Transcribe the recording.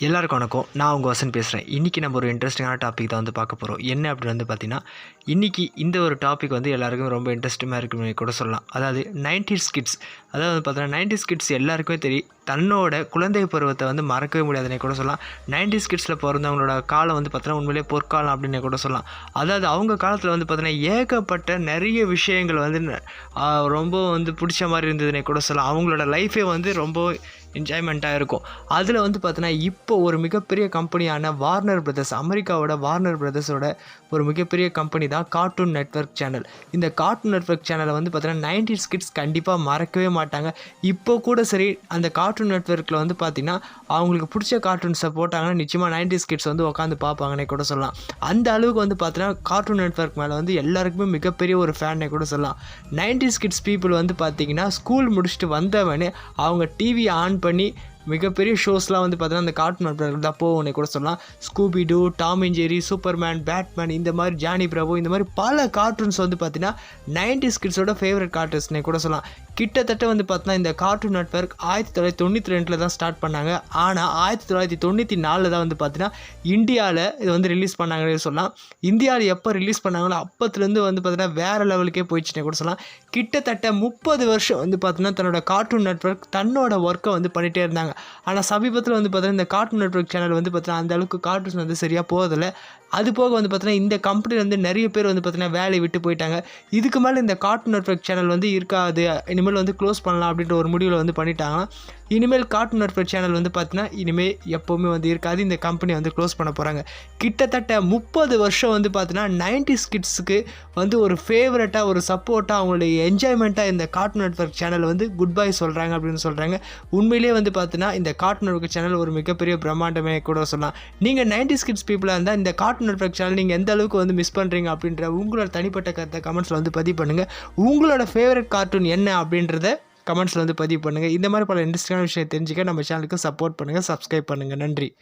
எல்லாருக்கும் வணக்கம். நான் உங்கள் வசந்த் பேசுகிறேன். இன்றைக்கி நம்ம ஒரு இன்ட்ரெஸ்டிங்கான டாபிக் தான் பார்க்க போகிறோம். என்ன அப்படின்னு பார்த்தீங்கன்னா, இன்றைக்கி இந்த ஒரு டாபிக் எல்லாருக்கும் ரொம்ப இன்ட்ரெஸ்டிங்காக இருக்குன்னு கூட சொல்லலாம். அதாவது 90s கிட்ஸ். அதாவது பார்த்தீங்கன்னா 90s கிட்ஸ் எல்லாருக்குமே தெரியும், தன்னோட குழந்தை பருவத்தை மறக்கவே முடியாதுன்னே கூட சொல்லலாம். 90s கிட்ஸில் பிறந்தவங்களோட காலம் பார்த்தீங்கன்னா உண்மையிலே பொற்காலம் அப்படின்னே கூட சொல்லலாம். அதாவது அவங்க காலத்தில் பார்த்தீங்கன்னா ஏகப்பட்ட நிறைய விஷயங்கள் ரொம்ப பிடிச்ச மாதிரி இருந்ததுன்னே கூட சொல்லலாம். அவங்களோட லைஃபே ரொம்ப என்ஜாய்மெண்ட்டாக இருக்கும். அதில் பார்த்தீங்கன்னா இப்போ ஒரு மிகப்பெரிய கம்பெனியான வார்னர் பிரதர்ஸ், அமெரிக்காவோட வார்னர் பிரதர்ஸோட ஒரு மிகப்பெரிய கம்பெனி தான் கார்ட்டூன் நெட்வொர்க் சேனல். இந்த கார்ட்டூன் நெட்வொர்க் சேனலை பார்த்தீங்கன்னா 90s கிட்ஸ் கண்டிப்பாக மறக்கவே மாட்டாங்க. இப்போ கூட சரி, அந்த கார்ட்டூன் நெட்வொர்க்கில் பார்த்தீங்கன்னா அவங்களுக்கு பிடிச்ச கார்ட்டூன்ஸை போட்டாங்கன்னா நிச்சயமாக 90s கிட்ஸ் உட்காந்து பார்ப்பாங்கன்னே கூட சொல்லலாம். அந்த அளவுக்கு பார்த்தீங்கன்னா கார்ட்டூன் நெட்வொர்க் மேலே எல்லாருக்குமே மிகப்பெரிய ஒரு ஃபேன்னே கூட சொல்லலாம். 90s கிட்ஸ் பீப்புள் பார்த்தீங்கன்னா ஸ்கூல் முடிச்சுட்டு வந்தவனே அவங்க டிவி ஆன் பண்ணி மிகப்பெரிய ஷோஸ்லாம் பார்த்தீங்கன்னா அந்த கார்ட்டூன் நெட்வொர்க் தான் போகும்னே கூட சொல்லலாம். Scooby two, Tom and Jerry, Superman, Batman, இந்த மாதிரி ஜானி பிரபு, இந்த மாதிரி பல கார்ட்டூன்ஸ் பார்த்தீங்கன்னா 90s கிட்ஸோட ஃபேவரட் கார்ட்டூன்ஸ்னே கூட சொல்லலாம். கிட்டத்தட்ட பார்த்தீங்கன்னா இந்த கார்ட்டூன் நெட்வொர்க் 1992 தான் ஸ்டார்ட் பண்ணாங்க. ஆனால் 1994 தான் பார்த்தீங்கன்னா இந்தியாவில் இது ரிலீஸ் பண்ணாங்கன்னு சொல்லலாம். இந்தியாவில் எப்போ ரிலீஸ் பண்ணாங்களோ அப்போத்துலேருந்து பார்த்தீங்கன்னா வேறு லெவலுக்கே போயிடுச்சுன்னே கூட சொல்லலாம். கிட்டத்தட்ட 30 வருஷம் பார்த்தீங்கன்னா தன்னோட கார்ட்டூன் நெட்வொர்க் தன்னோட ஒர்க்கை பண்ணிகிட்டே இருந்தாங்க. ஆனால் சமீபத்தில் பார்த்தீங்கன்னா இந்த கார்ட்டூன் நெட்வொர்க் சேனல் பார்த்தீங்கன்னா அந்த அளவுக்கு கார்ட்டூன்ஸ் சரியாக போகிறதில்ல. அது போக பார்த்தீங்கன்னா இந்த கம்பெனியில் நிறைய பேர் பார்த்தீங்கன்னா வேலையை விட்டு போயிட்டாங்க. இதுக்கு மேலே இந்த கார்ட்டூன் நெட்வொர்க் சேனல் இருக்காது, இனிமேல் க்ளோஸ் பண்ணலாம் அப்படின்ற ஒரு முடிவில் பண்ணிட்டாங்க. இனிமேல் கார்ட்டூன் நெட்வொர்க் சேனல் பார்த்தீங்கன்னா இனிமேல் எப்போவுமே இருக்காது. இந்த கம்பெனி க்ளோஸ் பண்ண போகிறாங்க. கிட்டத்தட்ட 30 வருஷம் பார்த்தீங்கன்னா 90s கிட்ஸுக்கு ஒரு ஃபேவரட்டாக, ஒரு சப்போர்ட்டாக, அவங்களுடைய என்ஜாய்மெண்ட்டாக இந்த cartoon network channel good bye சொல்கிறாங்க அப்படின்னு சொல்கிறாங்க. உண்மையிலே பார்த்தீங்கன்னா இந்த கார்ட்டூன் நெட்வொர்க் சேனல் ஒரு மிகப்பெரிய பிரம்மாண்டமே கூட சொல்லலாம். நீங்கள் 90s கிட்ஸ் பீப்புளாக இருந்தால் இந்த கார்ட்டூன் நெட்வொர்க் சேனல் நீங்கள் எந்த அளவுக்கு மிஸ் பண்ணுறீங்க அப்படின்ற உங்களோட தனிப்பட்ட கருத்தை கமெண்ட்ஸில் பதிவு பண்ணுங்கள். உங்களோட ஃபேவரட் கார்ட்டூன் என்ன அப்படின்றத கமெண்ட்ஸில் பதிவு பண்ணுங்கள். இந்த மாதிரி பல இன்ட்ரெஸ்டிங்கான விஷயம் தெரிஞ்சுக்க நம்ம சேனலுக்கு சப்போர்ட் பண்ணுங்கள், சப்ஸ்கிரைப் பண்ணுங்கள். நன்றி.